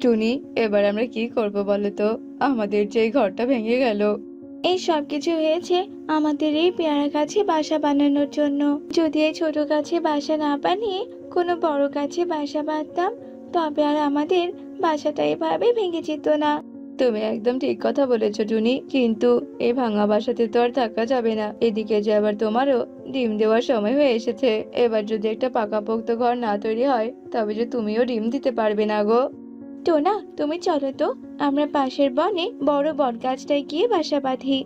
টুনি, এবার আমরা কি করব বলো তো? আমাদের যে এই ঘরটা ভেঙে গেল। এই সব কিছু হয়েছে আমাদের এই পেয়ারা গাছে বাসা বানানোর জন্য। যদি এই ছোট গাছে বাসা না বানিয়ে কোনো বড় গাছে বাসা বাঁধতাম, তবে আর আমাদের বাসাটা এভাবে ভেঙে যেত না। তুমি একদম ঠিক কথা বলেছো টুনি, কিন্তু এই ভাঙা বাসাতে তো আর থাকা যাবে না। এদিকে যে আবার তোমারও ডিম দেওয়ার সময় হয়ে এসেছে। এবার যদি একটা পাকাপোক্ত ঘর না তৈরি হয়, তবে যে তুমিও ডিম দিতে পারবে না গো। টোনা, তুমি চলো তো, আমরা পাশের বনে বড় বট গাছটায় গিয়ে বাসা বাঁধি।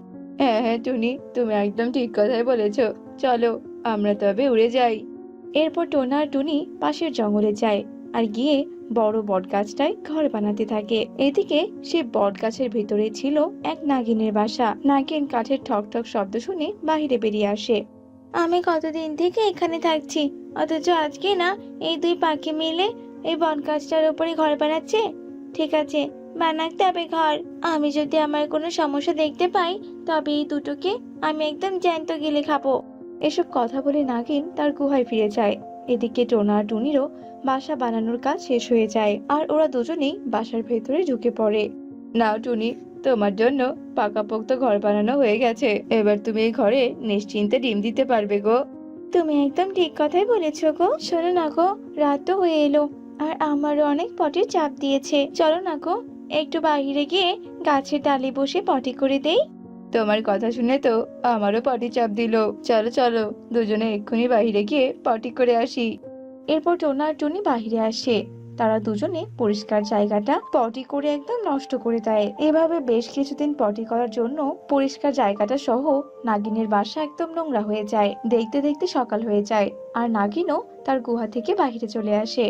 হ্যাঁ হ্যাঁ টুনি, তুমি একদম ঠিক কথাই বলেছো। চলো, আমরা তবে উড়ে যাই। এরপর টোনা আর টুনি পাশের জঙ্গলে যায় আর গিয়ে বড় বটগাছটায় ঘর বানাতে থাকে। এদিকে সে বটগাছের ভেতরে ছিল এক নাগিনের বাসা। নাগিন কাঠের ঠক ঠক শব্দ শুনে বাহিরে বেরিয়ে আসে। আমি কতদিন থেকে এখানে থাকছি, অথচ আজকে না এই দুই পাখি মিলে এই বটগাছটার উপরে ঘর বানাচ্ছে। ঠিক আছে, বানাক তবে ঘর। আমি যদি আমার কোনো সমস্যা দেখতে পাই, তবে এই দুটোকে আমি একদম জ্যান্ত গিলে খাবো। এসব কথা বলে নাগিন তার গুহায় ফিরে যায়। এদিকে টোনা আর টুনিরও বাসা বানানোর কাজ শেষ হয়ে যায় আর ওরা দুজনেই বাসার ভেতরে ঢুকে পড়ে। নাও টুনি, তোমার জন্য পাকাপোক্ত ঘর বানানো হয়ে গেছে। এবার তুমি এই ঘরে নিশ্চিন্তে ডিম দিতে পারবে গো। তুমি একদম ঠিক কথাই বলেছো গো। শোনো না গো, রাত তো হয়ে এলো আর আমারও অনেক পটির চাপ দিয়েছে। চলো না গো, একটু বাইরে গিয়ে গাছের ডালে বসে পটি করে দেই। তোমার কথা শুনে তো আমারও পটি চাপ দিল। চলো চলো, দুজনে এক্ষুনি বাইরে গিয়ে পটি করে আসি। এরপর টোনা আর টুনি বাহিরে আসে। তারা দুজনে পরিষ্কার জায়গাটা পটি করে একদম নষ্ট করে দেয়। এভাবে বেশ কিছুদিন পটি করার জন্য পরিষ্কার জায়গাটা সহ নাগিনের বাসা একদম নোংরা হয়ে যায়। দেখতে দেখতে সকাল হয়ে যায় আর নাগিনও তার গুহা থেকে বাহিরে চলে আসে।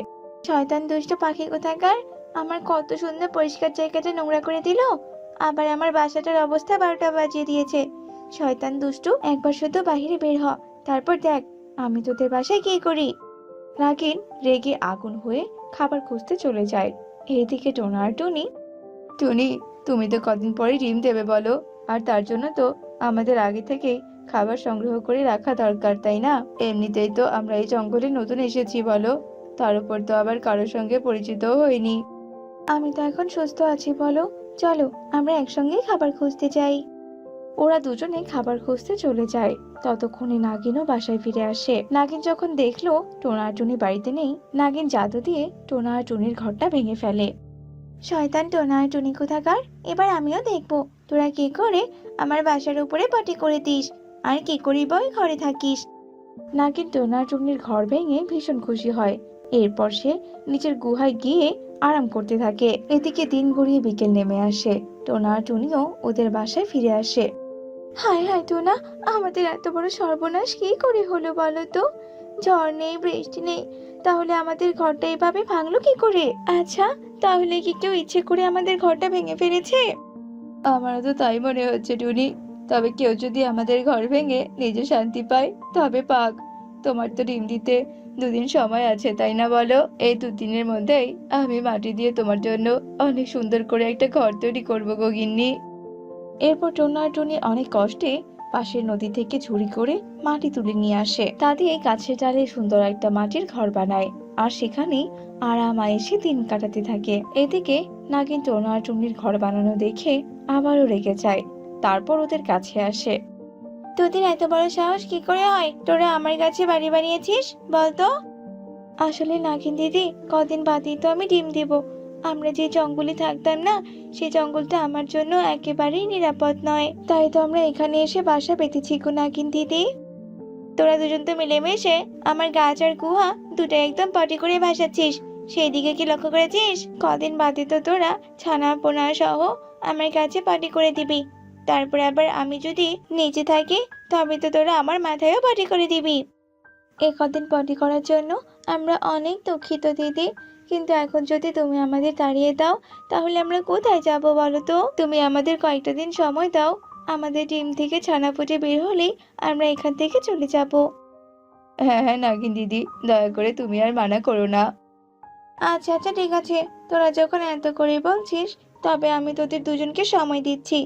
শয়তান দুষ্ট পাখি কোথাকার, আমার কত সুন্দর পরিষ্কার জায়গাটা নোংরা করে দিল, আবার আমার বাসাটার অবস্থা 12টা বাজিয়ে দিয়েছে। শয়তান দুষ্টু, একবার শুধু বাহিরে বের হ, তারপর দেখ আমি তোদের বাসায় কি করি। নাগিন রেগে আগুন হয়ে খাবার খুঁজতে চলে যায়। এদিকে টোনা আর টুনি। টুনি, তুমি তো কদিন পরে ডিম দেবে বলো, আর তার জন্য তো আমাদের আগে থেকেই খাবার সংগ্রহ করে রাখা দরকার, তাই না? এমনিতেই তো আমরা এই জঙ্গলে নতুন এসেছি বলো, তার উপর তো আবার কারোর সঙ্গে পরিচিতও হইনি। আমি তো এখন সুস্থ আছি বলো, চলো আমরা একসঙ্গেই খাবার খুঁজতে যাই। ওরা দুজনে খাবার খুঁজতে চলে যায়। ততক্ষণে নাগিনও বাসায় ফিরে আসে। নাগিন যখন দেখলো টোনা আর টুনি বাড়িতে নেই, নাগিন জাদু দিয়ে টোনা আর টুনির ঘরটা ভেঙে ফেলে। শয়তান টোনা আর টুনি কোথাকার, এবার আমিও দেখবো তোরা কি করে আমার বাসার উপরে পটি করে দিস আর কি করি বই ঘরে থাকিস। নাগিন টোনা আর টুনির ঘর ভেঙে ভীষণ খুশি হয়। এরপর সে নিচের গুহায় গিয়ে আরাম করতে থাকে। এদিকে দিন গড়িয়ে বিকেল নেমে আসে। টোনা আর টুনিও ওদের বাসায় ফিরে আসে। হায় হায় টোনা, আমাদের এত বড় সর্বনাশ কি করে হলো বলো তো? ঝড় নেই, বৃষ্টি নেই, তাহলে আমাদের ঘরটা এভাবে ভাঙলো কি করে? আচ্ছা, তাহলে কি কেউ ইচ্ছে করে আমাদের ঘরটা ভেঙে ফেলেছে? আমারও তো তাই মনে হচ্ছে টুনি। তবে কেউ যদি আমাদের ঘর ভেঙে নিজে শান্তি পায়, তবে পাক। তোমার তো ডিম দিতে 2 দিন সময় আছে, তাই না বলো? এই 2 দিনের মধ্যেই আমি মাটি দিয়ে তোমার জন্য অনেক সুন্দর করে একটা ঘর তৈরি করবো গো গিন্নি। এরপর টোনা আর টুনি অনেক কষ্টে পাশের নদী থেকে ঝুড়ি করে মাটি তুলে নিয়ে আসে। তা দিয়ে গাছের ডালে সুন্দর একটা মাটির ঘর বানায় আর সেখানেই আরাম আয়েসে দিন কাটাতে থাকে। এদিকে নাগিন টোনা আর টুনির ঘর বানানো দেখে আবারও রেগে যায়। তারপর ওদের কাছে আসে। তোদের এত বড় সাহস কি করে হয়, তোরা আমার কাছে বাড়ি বানিয়েছিস বলতো? আসলে নাগিন দিদি, কদিন বাদেই তো আমি ডিম দেব। আমরা যে জঙ্গলে থাকতাম না, সেই জঙ্গলটা আমার জন্য একেবারেই নিরাপদ নয়, তাই তো আমরা এখানে এসে বাসা পেতেছি গো নাগিন দিদি। তোরা দুজন তো মিলেমিশে আমার গাছ আর গুহা দুটো একদম পটি করে ভাসাচ্ছিস, সেই দিকে কি লক্ষ্য করেছিস? কদিন বাদে তো তোরা ছানা পোনা সহ আমার কাছে পটি করে দিবি, তারপর আবার আমি যদি নিচে থাকি, তবে তো তোরা আমার মাথায়ও পটি করে দিবি। এ কদিন পটি করার জন্য আমরা অনেক দুঃখিত দিদি, কিন্তু এখন যদি তুমি আমাদের তাড়িয়ে দাও, তাহলে আমরা কোথায় যাব বলো তো? তুমি আমাদের কয়েকটা দিন সময় দাও, আমাদের ডিম থেকে ছানা ফুটে বের হলেই আমরা এখান থেকে চলে যাব। হ্যাঁ হ্যাঁ নাগিন দিদি, দয়া করে তুমি আর মানা করো না। আচ্ছা আচ্ছা, ঠিক আছে, তোরা যখন এত করে বলছিস, তবে আমি তোদের দুজনকে সময় দিচ্ছি।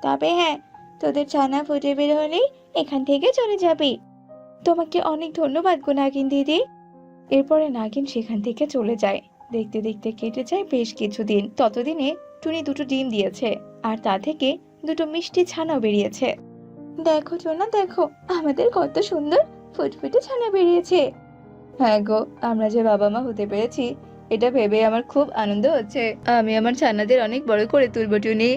তবে হ্যাঁ, তোদের ছানা ফুটে বের হলেই এখান থেকে চলে যাবি। তোমাকে অনেক ধন্যবাদ গো নাগিন দিদি। এরপরে নাগিন সেখান থেকে চলে যায়। দেখতে দেখতে কেটে যায় বেশ কিছুদিন। ততদিনে টুনি দুটো ডিম দিয়েছে, আর তা থেকে দুটো মিষ্টি ছানাও বেরিয়েছে। দেখো টোনা, দেখো আমাদের কত সুন্দর ফুটফুটে ছানা বেরিয়েছে। হ্যাঁ গো, আমরা যে বাবা মা হতে পেরেছি এটা ভেবে আমার খুব আনন্দ হচ্ছে। আমি আমার ছানাদের অনেক বড় করে তুলবো টুনি।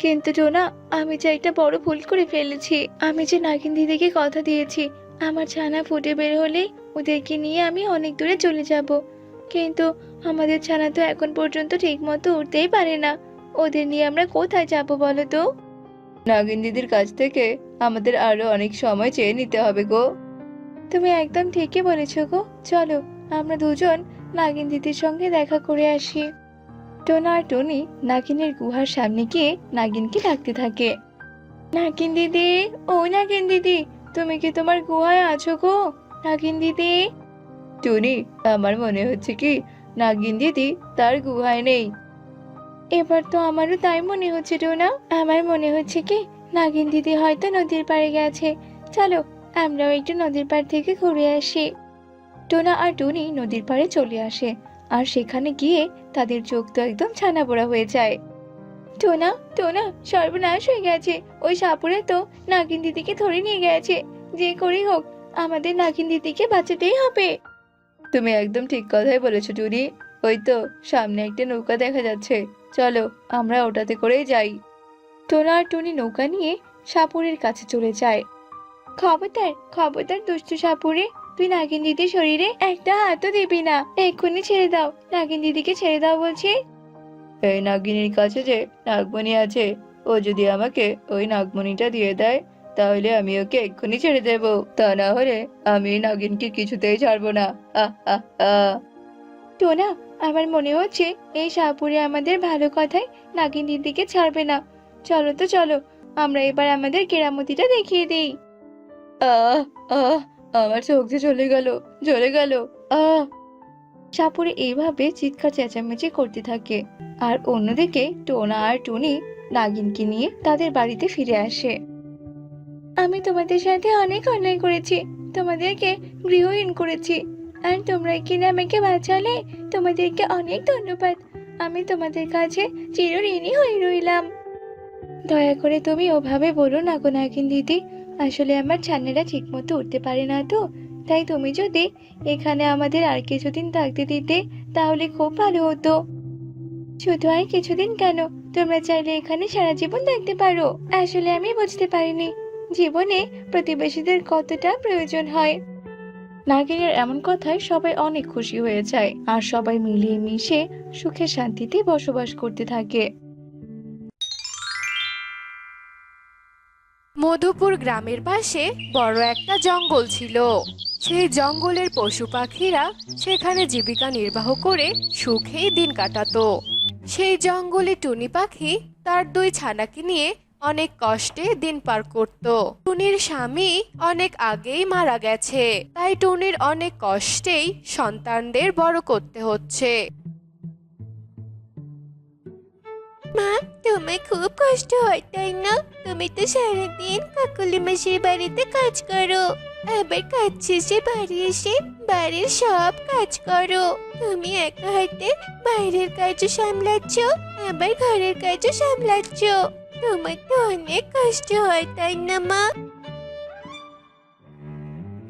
কিন্তু টোনা, আমি যে একটা বড় ভুল করে ফেলেছি। আমি যে নাগিন দিদিকে কথা দিয়েছি আমার ছানা ফুটে বের হলে ওদেরকে নিয়ে আমি অনেক দূরে চলে যাব। কিন্তু আমাদের ছানা তো এখন পর্যন্ত ঠিক মতো উঠতেই পারে না। ওদের নিয়ে আমরা কোথায় যাব বলো তো? নাগিন দিদির কাছ থেকে আমাদের আরো অনেক সময় চেয়ে নিতে হবে গো। তুমি একদম ঠিকই বলেছো গো। চলো আমরা দুজন নাগিন দিদির সঙ্গে দেখা করে আসি। টোনা আর টনি নাগিনের গুহার সামনে গিয়ে নাগিনকে ডাকতে থাকে। নাগিন দিদি, ও নাগিন দিদি, তুমি কি তোমার গুহায় আছো গো? নাগিন দিদি। টুনি, আমার মনে হচ্ছে কি নাগিন দিদি তার গুহায় নেই। এবার তো আমারও তাই মনে হচ্ছে টোনা। আমার মনে হচ্ছে কি নাগিন দিদি হয়তো নদীর পাড়ে গেছে। চলো আমরাও একটু নদীর পাড় থেকে ঘুরে আসি। টোনা আর টুনি নদীর পাড়ে চলে আসে, আর সেখানে গিয়ে তাদের চোখ তো একদম ছানা পোড়া হয়ে যায়। টোনা, টোনা, সর্বনাশ হয়ে গেছে। ওই সাপুরে তো নাগিন দিদিকে ধরে নিয়ে গেছে। যে করেই হোক আমাদের নাগিন দিদিকে বাঁচাতেই হবে। তুমি একদম ঠিক কথাই বলেছো টুনি। ওই তো সামনে একটা নৌকা দেখা যাচ্ছে, চলো আমরা ওটাতে করেই যাই। টোনা আর টুনি নৌকা নিয়ে সাপুরের কাছে চলে যায়। খবরদার, খবরদার দুষ্টু সাপুরে, তুই নাগিন দিদির শরীরে একটা হাতও দিবি না। এক্ষুনি ছেড়ে দাও, নাগিন দিদিকে ছেড়ে দাও বলছি। এই নাগিনীর কাছে যে নাগমণি আছে, ও যদি আমাকে ওই নাগমণিটা দিয়ে দেয় তাহলে আমি ওকে এক্ষুনি ছেড়ে দেব। তা না হলে আমি এই নাগিনকে কিছুতেই ছাড়বো না। আহ আহ আহ টোনা, আমার মনে হচ্ছে এই সাপুরে আমাদের ভালো কথায় নাগিন দিদিকে ছাড়বে না। চলো তো চলো, আমরা এবার আমাদের কেরামতিটা দেখিয়ে দিই। আহ আহ আমার চোখ যে চলে গেল, জ্বলে গেল। আহ সাপুরে এইভাবে চিৎকার চেঁচামেচি করতে থাকে, আর অন্যদিকে টোনা আর টুনি নাগিনকে নিয়ে তাদের বাড়িতে ফিরে আসে। আমি তোমাদের সাথে অনেক অন্যায় করেছি, তোমাদেরকে গৃহহীন করেছি, আর তোমরা কিনা আমাকে বাঁচালে। তোমাদেরকে অনেক ধন্যবাদ। আমি তোমাদের কাছে চিরঋণী হয়ে রইলাম। দয়া করে তুমি ওভাবে বলো না গো নাগিন দিদি। আসলে আমার ছানারা ঠিক মতো উঠতে পারে না তো, তাই তুমি যদি এখানে আমাদের আর কিছুদিন থাকতে দিতে তাহলে খুব ভালো হতো। শুধু আর কিছুদিন কেন, তোমরা চাইলে এখানে সারা জীবন থাকতে পারো। আসলে আমি বুঝতে পারিনি জীবনে প্রতিবেশীদের কতটা প্রয়োজন হয়। নাগিনের এমন কথায় সবাই অনেক খুশি হয়ে যায়, আর সবাই মিলিয়ে মিশে সুখে শান্তিতে বসবাস করতে থাকে। মধুপুর গ্রামের পাশে বড় একটা জঙ্গল ছিল। সেই জঙ্গলের পশু পাখিরা সেখানে জীবিকা নির্বাহ করে সুখেই দিন কাটাতো। সেই জঙ্গলে টুনি পাখি তার দুই ছানাকে নিয়ে অনেক কষ্টে দিন পার করত। টুনির স্বামী অনেক আগেই মারা গেছে, তাই টুনির অনেক কষ্টেই সন্তানদের বড় করতে হচ্ছে। মা, তোমার খুব কষ্ট হয় তাই না? তুমি তো সারাদিন কাকুলি মাসির বাড়িতে কাজ করো, আবার কাজ শেষে বাড়ি এসে বাড়ির সব কাজ করো। তুমি একা হাতে বাইরের কাজও সামলাচ্ছ, আবার ঘরের কাজও সামলাচ্ছ। তোমার তো অনেক কষ্ট হয় তাই না মা?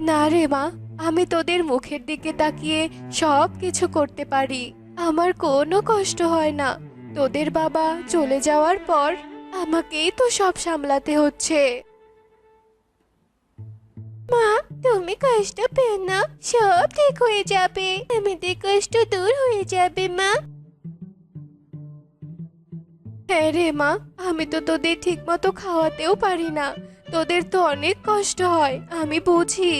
না রে মা, আমি তোদের মুখের দিকে তাকিয়ে সব কিছু করতে পারি, আমার কোনো কষ্ট হয় না। তোদের বাবা চলে যাওয়ার পর আমাকেই তো সব সামলাতে হচ্ছে। মা, তুমি কষ্ট পেও না, সব ঠিক হয়ে যাবে। আমাদের কষ্ট দূর হয়ে যাবে মা। হ্যাঁ রে মা, আমি তো তোদের ঠিক মতো খাওয়াতেও পারি না, তোদের তো অনেক কষ্ট হয়, আমি বুঝি।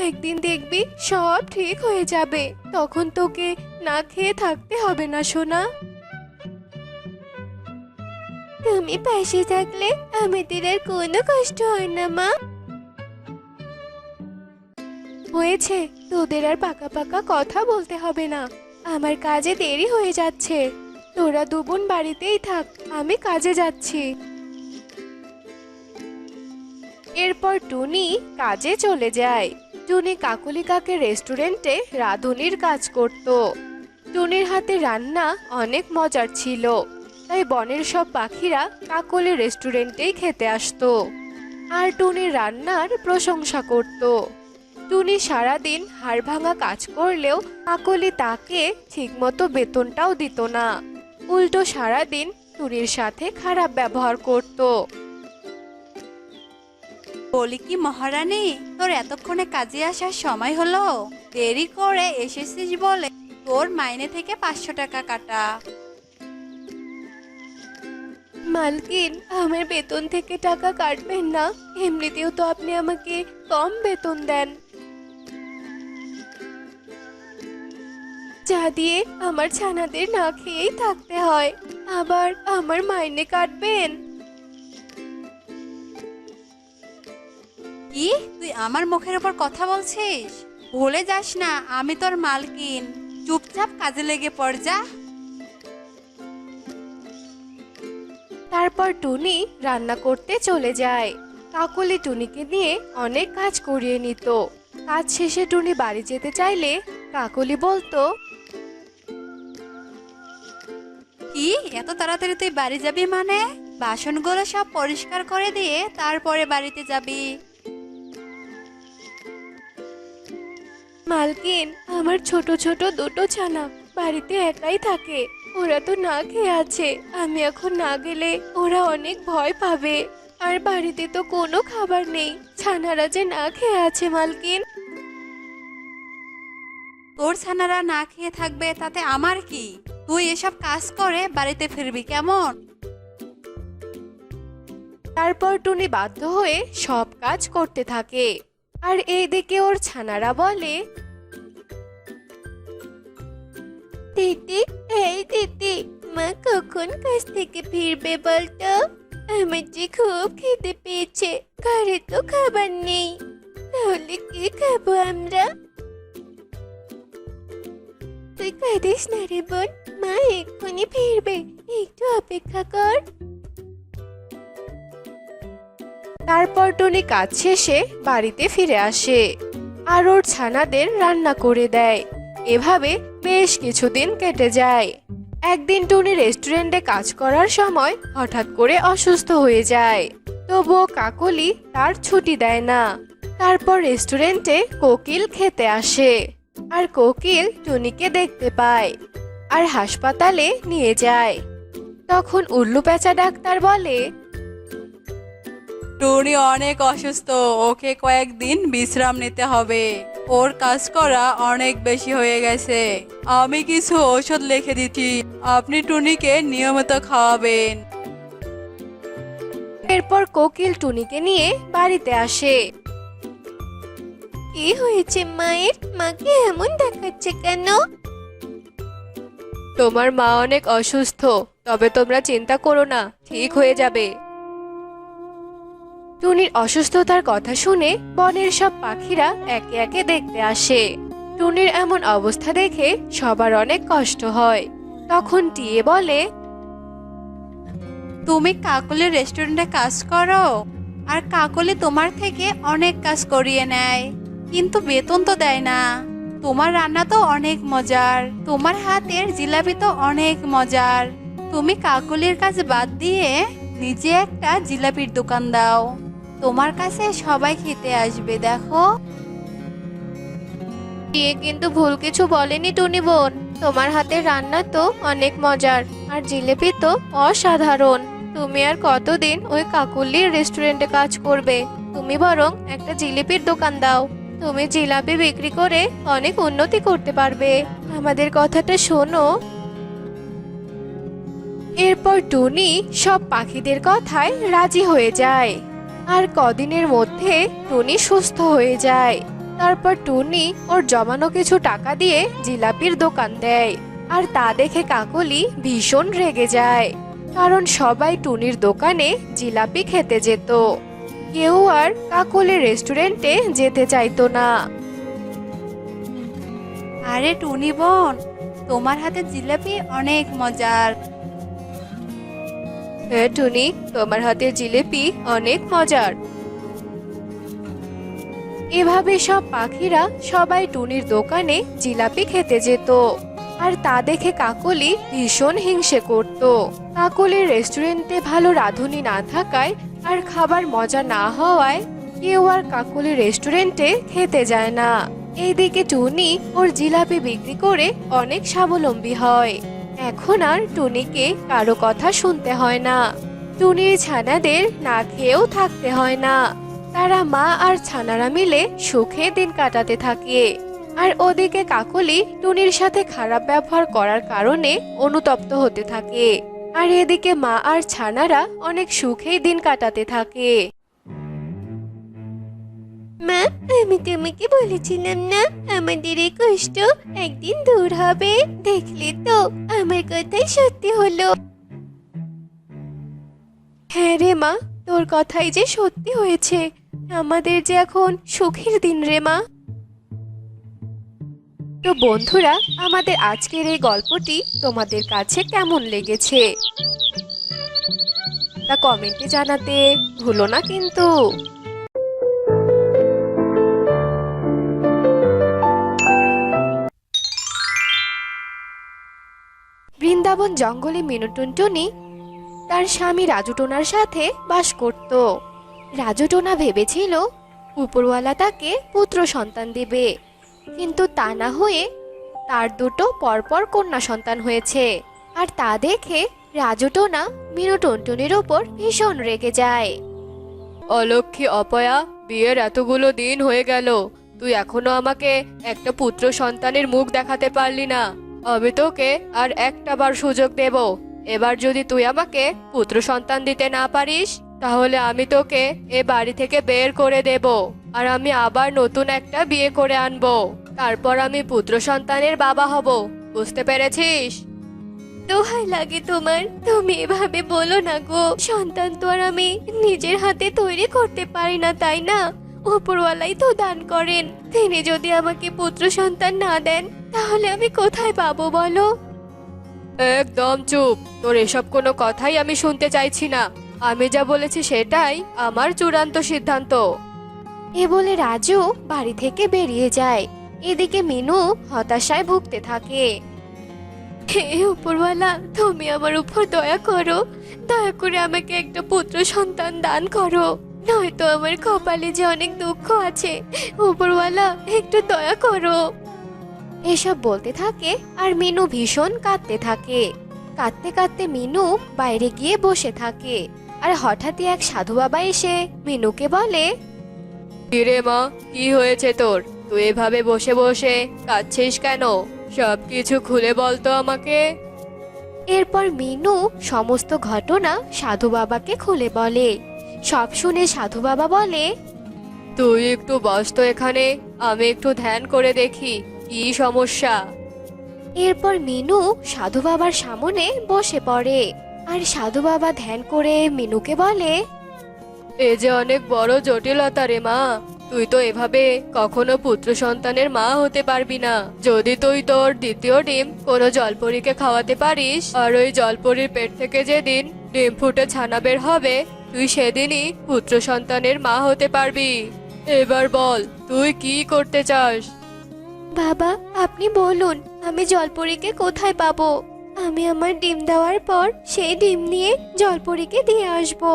একদিন দেখবি সব ঠিক হয়ে যাবে, তখন তোকে না খেয়ে থাকতে হবে না সোনা। তুমি পাশে থাকলে আমাদের আর কোনো কষ্ট হয় না মা। হয়েছে, তোদের আর পাকা পাকা কথা বলতে হবে না, আমার কাজে দেরি হয়ে যাচ্ছে। তোরা দুবোন বাড়িতেই থাক, আমি কাজে যাচ্ছি। এরপর টুনি কাজে চলে যায়। টুনি কাকুলি কাকের রেস্টুরেন্টে রাঁধুনির কাজ করত। টুনির হাতে রান্না অনেক মজার ছিল, তাই বনের সব পাখিরা কাকলির রেস্টুরেন্টেই খেতে আসতো আর টুনির রান্নার প্রশংসা করত। টুনি সারাদিন হাড় ভাঙা কাজ করলেও কাকলি তাকে ঠিকমতো বেতনটাও দিত না, উল্টো সারাদিন টুনির সাথে খারাপ ব্যবহার করত। বলি কি মহারানী, তোর এতক্ষণে কাজে আসার সময় হলো? দেরি করে এসেছিস বলে তোর মাইনে থেকে 500 টাকা কাটা। মালকিন, আমার বেতন থেকে টাকা কাটবেন না, এমনিতেও তো আপনি আমাকে কম বেতন দেন, যা দিয়ে আমার ছানাদের না খেয়েই থাকতে হয়, আবার আমার মাইনে কাটবেন? কি তুই আমার মুখের উপর কথা বলছিস? ভুলে যাস না আমি তোর মালকিন। চুপচাপ কাজে লেগে পড় যা। তারপর টুনি রান্না করতে চলে যায়। কাকলি টুনিকে নিয়ে অনেক কাজ করিয়ে নিত। কাজ শেষে টুনি বাড়ি যেতে চাইলে কাকলি বলতো, কি এত তাড়াতাড়ি তুই বাড়ি যাবি মানে? বাসনগুলো সব পরিষ্কার করে দিয়ে তারপরে বাড়িতে যাবি। মালকিন, আমার ছোট ছোট দুটো ছানা বাড়িতে একাই থাকে, ওরা তো না খেয়ে আছে, আমি এখন না গেলে ওরা অনেক ভয় পাবে, আর বাড়িতে তো কোনো খাবার নেই, ছানারা যে না খেয়ে আছে মালকিন। তোর ছানারা না খেয়ে থাকবে তাতে আমার কি? তুই এসব কাজ করে বাড়িতে ফিরবি কেমন? তারপর টুনি বাধ্য হয়ে সব কাজ করতে থাকে, আর এইদিকে ওর ছানারা বলে, দিদি, এই দিদি, মা কখন কাজ থেকে ফিরবে বলতো? আমার যে খুব খেতে পেয়েছে, ঘরে তো খাবার নেই, তাহলে কি খাবো আমরা? তুই কাঁদিস না রে বোন, মা এক্ষুনি ফিরবে, একটু অপেক্ষা কর। তারপর টুনি কাজ শেষে বাড়িতে ফিরে আসে আর ওর ছানাদের রান্না করে দেয়। এভাবে বেশ কিছুদিন কেটে যায়। একদিন টুনি রেস্টুরেন্টে কাজ করার সময় হঠাৎ করে অসুস্থ হয়ে যায়, তবুও কাকলি তার ছুটি দেয় না। তারপর রেস্টুরেন্টে কোকিল খেতে আসে, আর কোকিল টুনিকে দেখতে পায় আর হাসপাতালে নিয়ে যায়। তখন উল্লু পেঁচা ডাক্তার বলে, টুনি অনেক অসুস্থ, ওকে কয়েকদিন বিশ্রাম নিতে হবে, ওর কাজ করা অনেক বেশি হয়ে গেছে। আমি কিছু ঔষধ লিখে দিচ্ছি, আপনি টুনিকে নিয়মিত খাওয়াবেন। এরপর কোকিল টুনিকে নিয়ে বাড়িতে আসে। কি হয়েছে মায়ের? মাকে এমন দেখাচ্ছে কেন? তোমার মা অনেক অসুস্থ, তবে তোমরা চিন্তা করো না, ঠিক হয়ে যাবে। টুনির অসুস্থতার কথা শুনে বনের সব পাখিরা একে একে দেখতে আসে। টুনির এমন অবস্থা দেখে সবার অনেক কষ্ট হয়। তখন টিয়ে বলে, তুমি কাকলির রেস্টুরেন্টে কাজ করো, আর কাকলি তোমার থেকে অনেক কাজ করিয়ে নেয়, কিন্তু বেতন তো দেয় না। তোমার রান্না তো অনেক মজার, তোমার হাতের জিলাপি তো অনেক মজার। তুমি কাকলির কাজ বাদ দিয়ে নিজে একটা জিলাপির দোকান দাও, তোমার কাছে সবাই খেতে আসবে। দেখো, টিয়ে কিন্তু ভুল কিছু বলেনি টুনি বোন, তোমার হাতের রান্না তো অনেক মজার, আর জিলেপি তো অসাধারণ। তুমি আর কতদিন ওই কাকুলির রেস্টুরেন্টে কাজ করবে? তুমি বরং একটা জিলিপির দোকান দাও, তুমি জিলাপি বিক্রি করে অনেক উন্নতি করতে পারবে। আমাদের কথাটা শোনো। এরপর টুনি সব পাখিদের কথায় রাজি হয়ে যায়, আর কদিনের মধ্যে টুনি সুস্থ হয়ে যায়। তারপর টুনি ওর জমানো কিছু টাকা দিয়ে জিলাপির দোকান দেয়, আর তা দেখে কাকলি ভীষণ রেগে যায়, কারণ সবাই টুনির দোকানে জিলাপি খেতে যেত, কেউ আর কাকলির রেস্টুরেন্টে যেতে চাইতো না। আরে টুনি বোন, তোমার হাতে জিলাপি অনেক মজার। হ্যাঁ টুনি, তোমার হাতের জিলিপি অনেক মজার। এভাবে সব পাখিরা সবাই টুনির দোকানে জিলাপি খেতে যেত। আর তা দেখে কাকলি ভীষণ হিংসে করত। কাকলির রেস্টুরেন্টে ভালো রাঁধুনি না থাকায় আর খাবার মজা না হওয়ায় কেউ আর কাকলির রেস্টুরেন্টে খেতে যায় না। এইদিকে টুনি ওর জিলাপি বিক্রি করে অনেক স্বাবলম্বী হয়। এখন আর টুনিকে কারো কথা শুনতে হয় না। টুনির ছানাদের না খেয়েও থাকতে হয় না। তারা মা আর ছানারা মিলে সুখে দিন কাটাতে থাকে। আর ওদিকে কাকলি টুনির সাথে খারাপ ব্যবহার করার কারণে অনুতপ্ত হতে থাকে। আর এদিকে মা আর ছানারা অনেক সুখেই দিন কাটাতে থাকে। মা, আমি তোমাকে বলেছিলাম না আমাদের এই কষ্ট একদিন দূর হবে। দেখলে তো আমার কথাই সত্যি হলো। হ্যাঁ রে মা, তোর কথাই যে সত্যি হয়েছে। আমাদের যে এখন সুখের দিন রে মা। তো বন্ধুরা, আমাদের আজকের এই গল্পটি তোমাদের কাছে কেমন লেগেছে তা কমেন্টে জানাতে ভুলো না কিন্তু। বৃন্দাবন জঙ্গলে মিনু টুনটুনি তার স্বামী রাজু টোনার সাথে বাস করত। রাজু টোনা ভেবেছিল উপরওয়ালা তাকে পুত্র সন্তান দেবে, কিন্তু তা না হয়ে তার দুটো পরপর কন্যা সন্তান হয়েছে। আর তা দেখে রাজু টোনা মিনু টুনটুনির ওপর ভীষণ রেগে যায়। অলক্ষী অপয়া, বিয়ের এতগুলো দিন হয়ে গেল, তুই এখনো আমাকে একটা পুত্র সন্তানের মুখ দেখাতে পারলি না। আমি তোকে আর একটা বার সুযোগ দেব। এবার যদি তুই আমাকে পুত্র সন্তান দিতে না পারিস, তাহলে আমি তোকে এ বাড়ি থেকে বের করে দেব। আর আমি আবার নতুন একটা বিয়ে করে আনবো। তারপর আমি পুত্র সন্তানের বাবা হব। বুঝতে পেরেছিস? দোহাই লাগে তোমার, তুমি এভাবে বলো না গো। সন্তান তো আর আমি নিজের হাতে তৈরি করতে পারি না, তাই না? উপরওয়ালাই তো দান করেন। তিনি যদি আমাকে পুত্র সন্তান না দেন, তাহলে আমি কোথায় পাবো বলো? একদম চুপ, তোর এসব কোনো কথাই আমি শুনতে চাইছি না। আমি যা বলেছি সেটাই আমার চূড়ান্ত সিদ্ধান্ত। এ বলে রাজু বাড়ি থেকে বেরিয়ে যায়। এদিকে মিনু হতাশায় ভুগতে থাকে। হে উপরওয়ালা, তুমি আমার উপর দয়া করো। দয়া করে আমাকে একটা পুত্র সন্তান দান করো, নয়তো আমার কপালে যে অনেক দুঃখ আছে। উপরওয়ালা, একটু দয়া করো। এসব বলতে থাকে আর মিনু ভীষণ কাঁদতে থাকে। কাঁদতে কাঁদতে মিনু বাইরে গিয়ে বসে থাকে। আর হঠাৎই এক সাধু বাবা এসে মিনুকে বলে, কিরে মা, কি হয়েছে তোর? তুই এভাবে বসে বসে কাঁদছিস কেন? সবকিছু খুলে বলতো আমাকে। এরপর মিনু সমস্ত ঘটনা সাধু বাবাকে খুলে বলে। সব শুনে সাধু বাবা বলে, তুই একটু বস তো এখানে, আমি একটু ধ্যান করে দেখি কি সমস্যা। এরপর মিনু সাধু বাবার সামনে বসে পড়ে। আর সাধু বাবা ধ্যান করে মিনুকে বলে, এ যে অনেক বড় জটিলতা রে মা। তুই তো এভাবে কখনো পুত্র সন্তানের মা হতে পারবি না। যদি তুই তোর দ্বিতীয় ডিম কোনো জলপরীকে খাওয়াতে পারিস, আর ওই জলপরীর পেট থেকে যেদিন ডিম ফুটে ছানা বের হবে, তুই সেদিনই পুত্র সন্তানের মা হতে পারবি। এবার বল, তুই কি করতে চাস? বাবা, আপনি বলুন, আমি জলপরীকে কোথায় পাবো? আমি আমার ডিম দেওয়ার পর সেই ডিম নিয়ে জলপরীকে দিয়ে আসবো।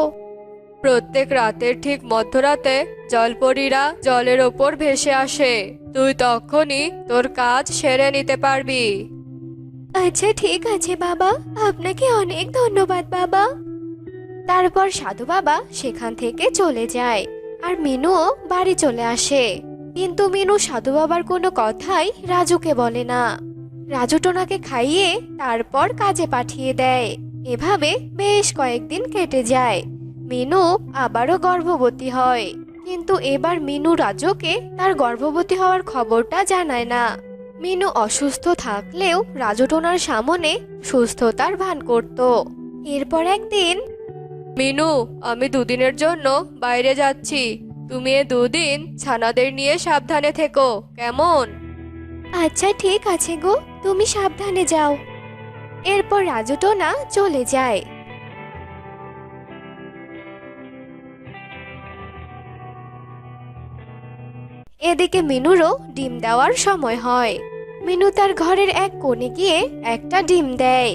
প্রত্যেক রাতের ঠিক মধ্যরাতে জলপরীরা জলের ওপর ভেসে আসে। তুই তখনই তোর কাজ সেরে নিতে পারবি। আচ্ছা ঠিক আছে বাবা, আপনাকে অনেক ধন্যবাদ বাবা। তারপর সাধু বাবা সেখান থেকে চলে যায়। আর মিনুও বাড়ি চলে আসে। কিন্তু মিনু সাধু বাবার কোনো কথাই রাজুকে বলে না। রাজু টোনাকে খাইয়ে তারপর কাজে পাঠিয়ে দেয়। এভাবে বেশ কয়েকদিন কেটে যায়। মিনু আবারও গর্ভবতী হয়। কিন্তু এবার মিনু রাজুকে তার গর্ভবতী হওয়ার খবরটা জানায় না। মিনু অসুস্থ থাকলেও রাজু টোনার সামনে সুস্থতার ভান করত। এরপর একদিন, মিনু, আমি দুদিনের জন্য বাইরে যাচ্ছি। তুমি এ দুদিন ছানাদের নিয়ে সাবধানে থেকো, কেমন? আচ্ছা ঠিক আছে গো, তুমি সাবধানে যাও। এরপর রাজু টোনা চলে যায়। এদিকে মিনুরও ডিম দেওয়ার সময় হয়। মিনু তার ঘরের এক কোণে গিয়ে একটা ডিম দেয়।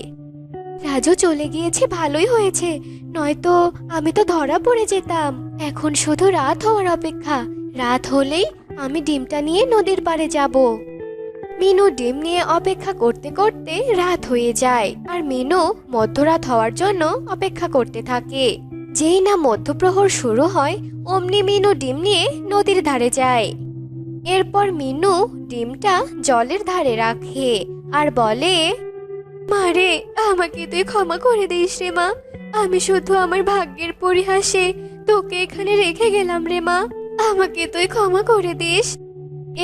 রাজু চলে গিয়েছে, ভালোই হয়েছে, নয়তো আমি তো ধরা পড়ে যেতাম। এখন শুধু রাত হওয়ার অপেক্ষা, রাত হলেই আমি ডিমটা নিয়ে নদীর পাড়ে যাব। মিনু ডিম নিয়ে অপেক্ষা করতে করতে রাত হয়ে যায়, আর মিনু মধ্যরাত হওয়ার জন্য অপেক্ষা করতে থাকে। যেই না মধ্যপ্রহর শুরু হয়, অমনি মিনু ডিম নিয়ে নদীর ধারে যায়। এরপর মিনু ডিমটা জলের ধারে রাখে আর বলে, মারে, আমাকে তুই ক্ষমা করে দিস রে মা। আমি শুধু আমার ভাগ্যের পরিহাসে তোকে এখানে রেখে গেলাম রে মা, আমাকে তুই ক্ষমা করে দিস।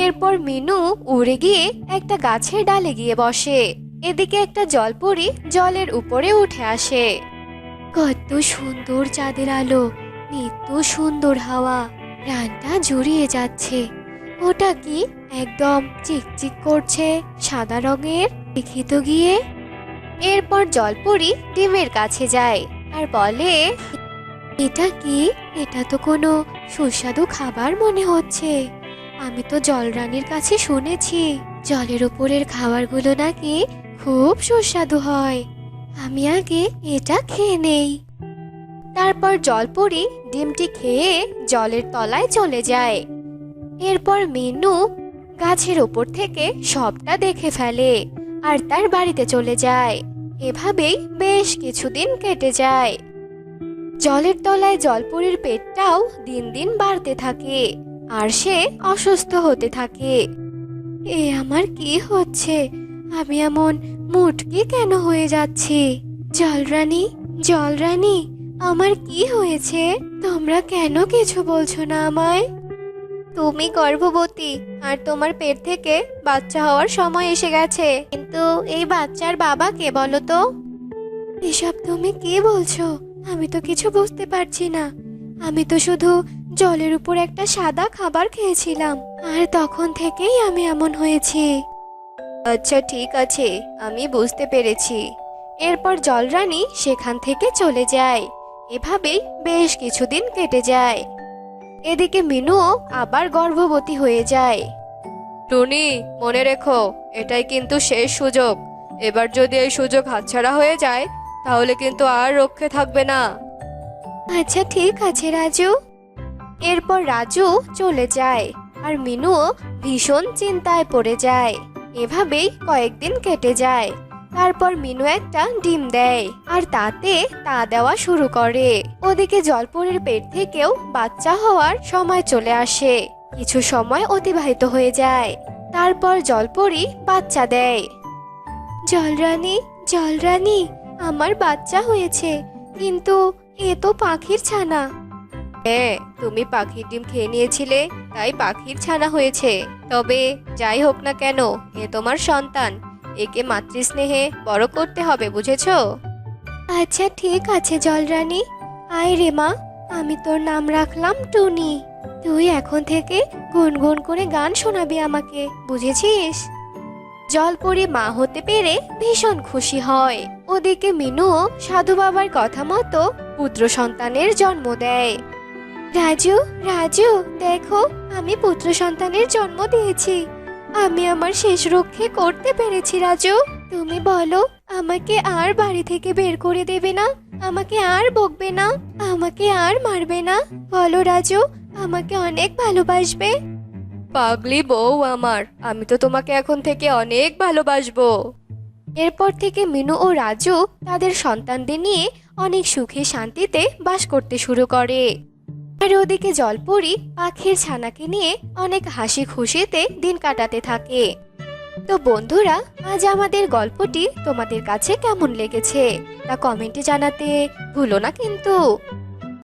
এরপর মিনু উড়ে গিয়ে একটা গাছের ডালে গিয়ে বসে। এদিকে একটা জলপরি জলের উপরে উঠে আসে। কত সুন্দর চাঁদের আলো, নিত্য সুন্দর হাওয়া, প্রাণটা জুড়িয়ে যাচ্ছে। ওটা কি একদম চিকচিক করছে, সাদা রঙের, দেখি তো গিয়ে। এরপর জলপরি ডিমের কাছে যায় আর বলে, এটা কি? এটা তো কোনো সুস্বাদু খাবার মনে হচ্ছে। আমি তো জলরানীর কাছে শুনেছি জলের উপরের খাবারগুলো নাকি খুব সুস্বাদু হয়। আমি আগে এটা খেয়ে নেই। তারপর জলপরি ডিমটি খেয়ে জলের তলায় চলে যায়। এরপর মিনু গাছের ওপর থেকে সবটা দেখে ফেলে আর তার বাড়িতে চলে যায়। এভাবেই বেশ কিছুদিন কেটে যায়। জলের তলায় জলপরির পেটটাও দিন দিন বাড়তে থাকে আর সে অসুস্থ হতে থাকে। এ আমার কি হচ্ছে? আমি এমন মুটকি কেন হয়ে যাচ্ছি? জলরানী, জলরানী, আমার কি হয়েছে? তোমরা কেন কিছু বলছো না আমায়? তুমি গর্ভবতী আর তোমার পেট থেকে বাচ্চা হওয়ার সময় এসে গেছে, কিন্তু এই বাচ্চার বাবা কে বলো তো? এসব তুমি কি বলছো? আমি তো কিছু বুঝতে পারছি না। আমি তো শুধু জলের উপর একটা সাদা খাবার খেয়েছিলাম, আর তখন থেকেই আমি এমন হয়েছি। আচ্ছা ঠিক আছে, আমি বুঝতে পেরেছি। এরপর জলরানী সেখান থেকে চলে যায়। এভাবেই বেশ কিছুদিন কেটে যায়। এদিকে মিনুও আবার গর্ভবতী হয়ে যায়। টুনি, মনে রেখো, এটাই কিন্তু শেষ সুযোগ। এবার যদি এই সুযোগ হাতছাড়া হয়ে যায়, তাহলে কিন্তু আর রক্ষে থাকবে না। আচ্ছা ঠিক আছে রাজু। এরপর রাজু চলে যায় আর মিনুও ভীষণ চিন্তায় পড়ে যায়। এভাবেই কয়েকদিন কেটে যায়। তারপর মিনু একটা ডিম দেয় আর তাতে তা দেওয়া শুরু করে। ওদিকে জলপরির পেট থেকেও বাচ্চা হওয়ার সময় চলে আসে। কিছু সময় অতিবাহিত হয়ে যায়। তারপর জলপরি বাচ্চা দেয়। জলরানী, জলরানী, আমার বাচ্চা হয়েছে, কিন্তু এ তো পাখির ছানা। হ্যাঁ, তুমি পাখির ডিম খেয়ে নিয়েছিলে, তাই পাখির ছানা হয়েছে। তবে যাই হোক না কেন, এ তোমার সন্তান। একে মাতৃস্নেহে বড় করতে হবে, বুঝেছো? আচ্ছা ঠিক আছে জলরানী। আয় রে মা, আমি তোর নাম রাখলাম টুনি। তুই এখন থেকে গুনগুন করে গান শোনাবি আমাকে, বুঝেছিস? জলপরি মা হতে পেরে ভীষণ খুশি হয়। ওদিকে মিনুও সাধু বাবার কথা মতো পুত্র সন্তানের জন্ম দেয়। রাজু, রাজু, দেখো, আমি পুত্র সন্তানের জন্ম দিয়েছি। আমি আমার শেষ রক্ষে করতে পেরেছি রাজু। তুমি বলো, আমাকে আর বাড়ি থেকে বের করে দেবে না? আমাকে আর বকবে না? আমাকে আর মারবে না? বলো রাজু, আমাকে অনেক ভালোবাসবে? পাগলি বউ আমার, আমি তো তোমাকে এখন থেকে অনেক ভালোবাসবো। এরপর থেকে মিনু ও রাজু তাদের সন্তানদের নিয়ে অনেক সুখে শান্তিতে বাস করতে শুরু করে। আর ওদিকে জলপরি পাখির ছানাকে নিয়ে অনেক হাসি খুশিতে দিন কাটাতে থাকে। তো বন্ধুরা, আজ আমাদের গল্পটি তোমাদের কাছে কেমন লেগেছে তা কমেন্টে জানাতে ভুলো না কিন্তু।